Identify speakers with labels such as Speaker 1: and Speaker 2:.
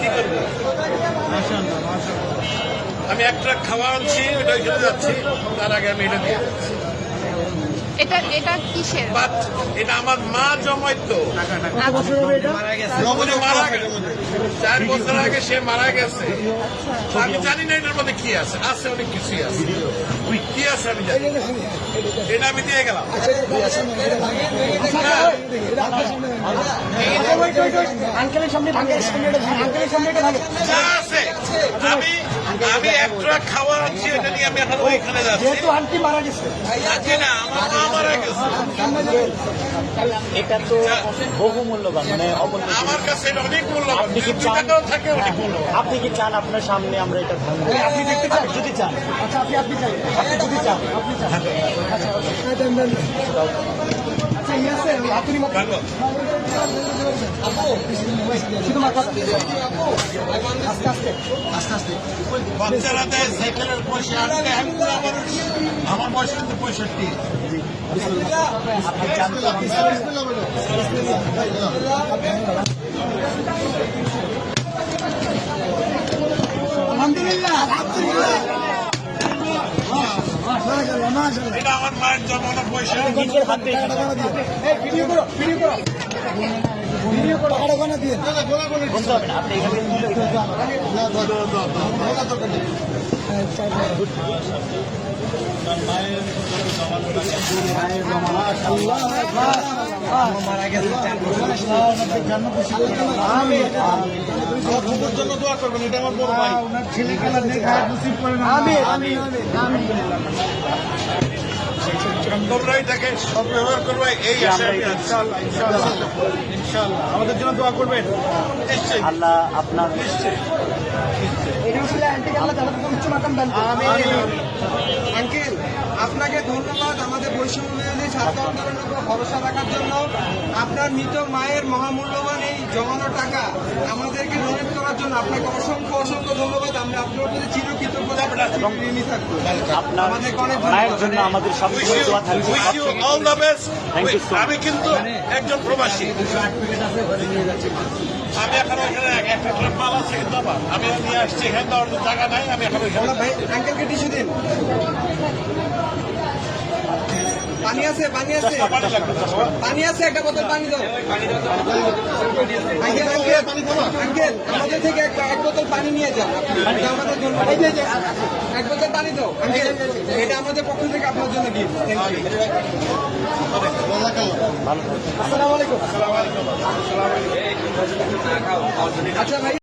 Speaker 1: কি করবো? আমি এক ট্রাক খাওয়া আনছি, ওটা ওইখানে যাচ্ছি, তার আগে আমি এটা দিয়ে
Speaker 2: এটা কিসের?
Speaker 1: বাট এটা আমার মা জমাইতো, মারা গেছে 4 বছর আগে, সে মারা গেছে। আমি জানি না এটার মধ্যে কি আছে, আছে অনেক কিছুই আছে, কি আছে আমি জানি, এটা আমি দিয়ে গেলাম। যা আছে আমি এক ট্রাক খাওয়া আনছি, এটা নিয়ে আমি এখন ওইখানে যাচ্ছি।
Speaker 3: আন্টি মারা গেছে,
Speaker 1: না, আমার মা মারা গেছে।
Speaker 3: এটা তো বহু মূল্যবান, মানে
Speaker 1: আমার কাছে এটা অনেক মূল্যবান, 2 টাকাও থাকে অনেক মূল্যবান।
Speaker 3: আপনি কি চান আপনার সামনে আমরা এটা ভাঙবো? আপনি দেখতে চান? যদি চান, আচ্ছা আপনি চান, আপনি যদি চান, আপনি চান, আচ্ছা ইয়ে আছে আপনি
Speaker 1: ভালো।
Speaker 3: শুধু মাথা আস্তে আস্তে আস্তে আস্তে
Speaker 1: বাচ্চারা দেয় সাইকেলের পয়সা, আজকে আমি বুড়া মানুষ, আমার বয়স কিন্তু 65।
Speaker 3: আপনি চান তো আপনি আলহামদুলিল্লাহ।
Speaker 1: এটা আমার মায়ের জমানো পয়সা।
Speaker 3: নিজের হাতে ভিডিও করো, ভিডিও করো, ভিডিও করো, টাকাটা দিয়ে বলতে হবে না, আপনি এখানে মারা গেছে 4 বছর
Speaker 1: জন্য দোয়া করবেন, এটা আমার বড় ভাই।
Speaker 3: ওনার ছেলে খেলা দেখা নসিব করেন।
Speaker 1: তোমরা এটাকে সদ্ব্যবহার করবে, এই আশায় আমি আছি।
Speaker 3: ইনশাআল্লাহ আমাদের জন্য দোয়া করবেন।
Speaker 1: নিশ্চয়ই,
Speaker 3: আল্লাহ আপনার
Speaker 1: নিশ্চয়ই।
Speaker 4: আঙ্কেল, আপনাকে ধন্যবাদ আমাদের বৈষম্য বিরোধী ছাত্র আন্দোলনের উপর ভরসা রাখার জন্য। আপনার মৃত মায়ের মহামূল্যবান এই জমানো টাকা আমাদেরকে ডোনেট করার জন্য আপনাকে অসংখ্য অসংখ্য ধন্যবাদ। আমরা আপনার প্রতি চিরকৃতজ্ঞ ঋণী থাকবো।
Speaker 3: আপনার
Speaker 4: আমাদেরকে অনেক
Speaker 3: মায়ের জন্য আমাদের সবসময় দোয়া থাকবে।
Speaker 1: Wish you all the best.
Speaker 3: Thank you so much.
Speaker 1: আমি কিন্তু একজন প্রবাসী, আমি এখন ওইখানে একটা ট্রাক মাল আছে কিন্তু আমার, আমি নিয়ে আসছি, এখানে দেওয়ার জায়গা নাই, আমি এখন ওইখানে
Speaker 4: ভাই আঙ্কেলকে টিস্যু দিন। পানি আছে, পানি আছে,
Speaker 1: পানি লাগবে।
Speaker 4: পানি আছে, একটা বোতল পানি দাও। আঙ্কেল আঙ্কেল আমাদের থেকে এক বোতল পানি নিয়ে যান। এটা আমাদের জন্য, এক বোতল পানি দাও আঙ্কেল, এটা আমাদের পক্ষ থেকে আপনার জন্য গিফট। Thank you. আসসালামু আলাইকুম। আচ্ছা ভাই।